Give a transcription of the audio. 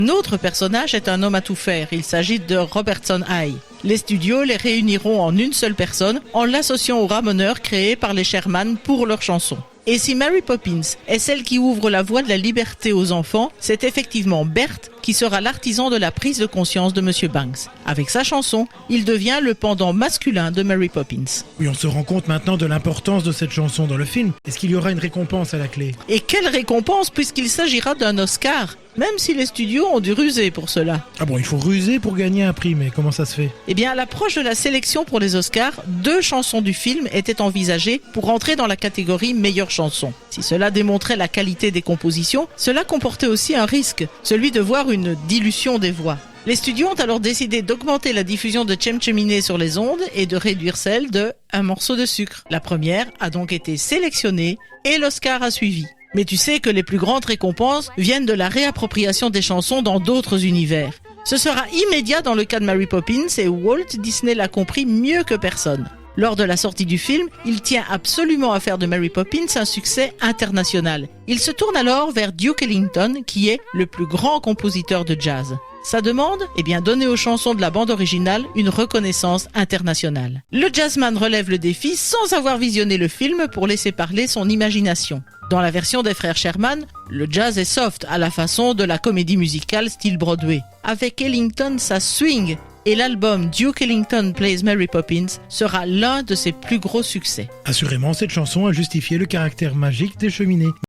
Notre personnage est un homme à tout faire, il s'agit de Robertson High. Les studios les réuniront en une seule personne en l'associant aux ramoneurs créés par les Sherman pour leurs chansons. Et si Mary Poppins est celle qui ouvre la voie de la liberté aux enfants, c'est effectivement Bert qui sera l'artisan de la prise de conscience de Monsieur Banks. Avec sa chanson, il devient le pendant masculin de Mary Poppins. Oui, on se rend compte maintenant de l'importance de cette chanson dans le film. Est-ce qu'il y aura une récompense à la clé? Et quelle récompense puisqu'il s'agira d'un Oscar, même si les studios ont dû ruser pour cela. Ah bon, il faut ruser pour gagner un prix, mais comment ça se fait? Eh bien, à l'approche de la sélection pour les Oscars, 2 chansons du film étaient envisagées pour entrer dans la catégorie meilleure chanson. Si cela démontrait la qualité des compositions, cela comportait aussi un risque, celui de voir une dilution des voix. Les studios ont alors décidé d'augmenter la diffusion de Chem Cheminé sur les ondes et de réduire celle de Un morceau de sucre. La première a donc été sélectionnée et l'Oscar a suivi. Mais tu sais que les plus grandes récompenses viennent de la réappropriation des chansons dans d'autres univers. Ce sera immédiat dans le cas de Mary Poppins et Walt Disney l'a compris mieux que personne. Lors de la sortie du film, il tient absolument à faire de Mary Poppins un succès international. Il se tourne alors vers Duke Ellington, qui est le plus grand compositeur de jazz. Sa demande? Eh bien, donner aux chansons de la bande originale une reconnaissance internationale. Le jazzman relève le défi sans avoir visionné le film pour laisser parler son imagination. Dans la version des frères Sherman, le jazz est soft à la façon de la comédie musicale style Broadway. Avec Ellington, ça swing et l'album Duke Ellington Plays Mary Poppins sera l'un de ses plus gros succès. Assurément, cette chanson a justifié le caractère magique des cheminées.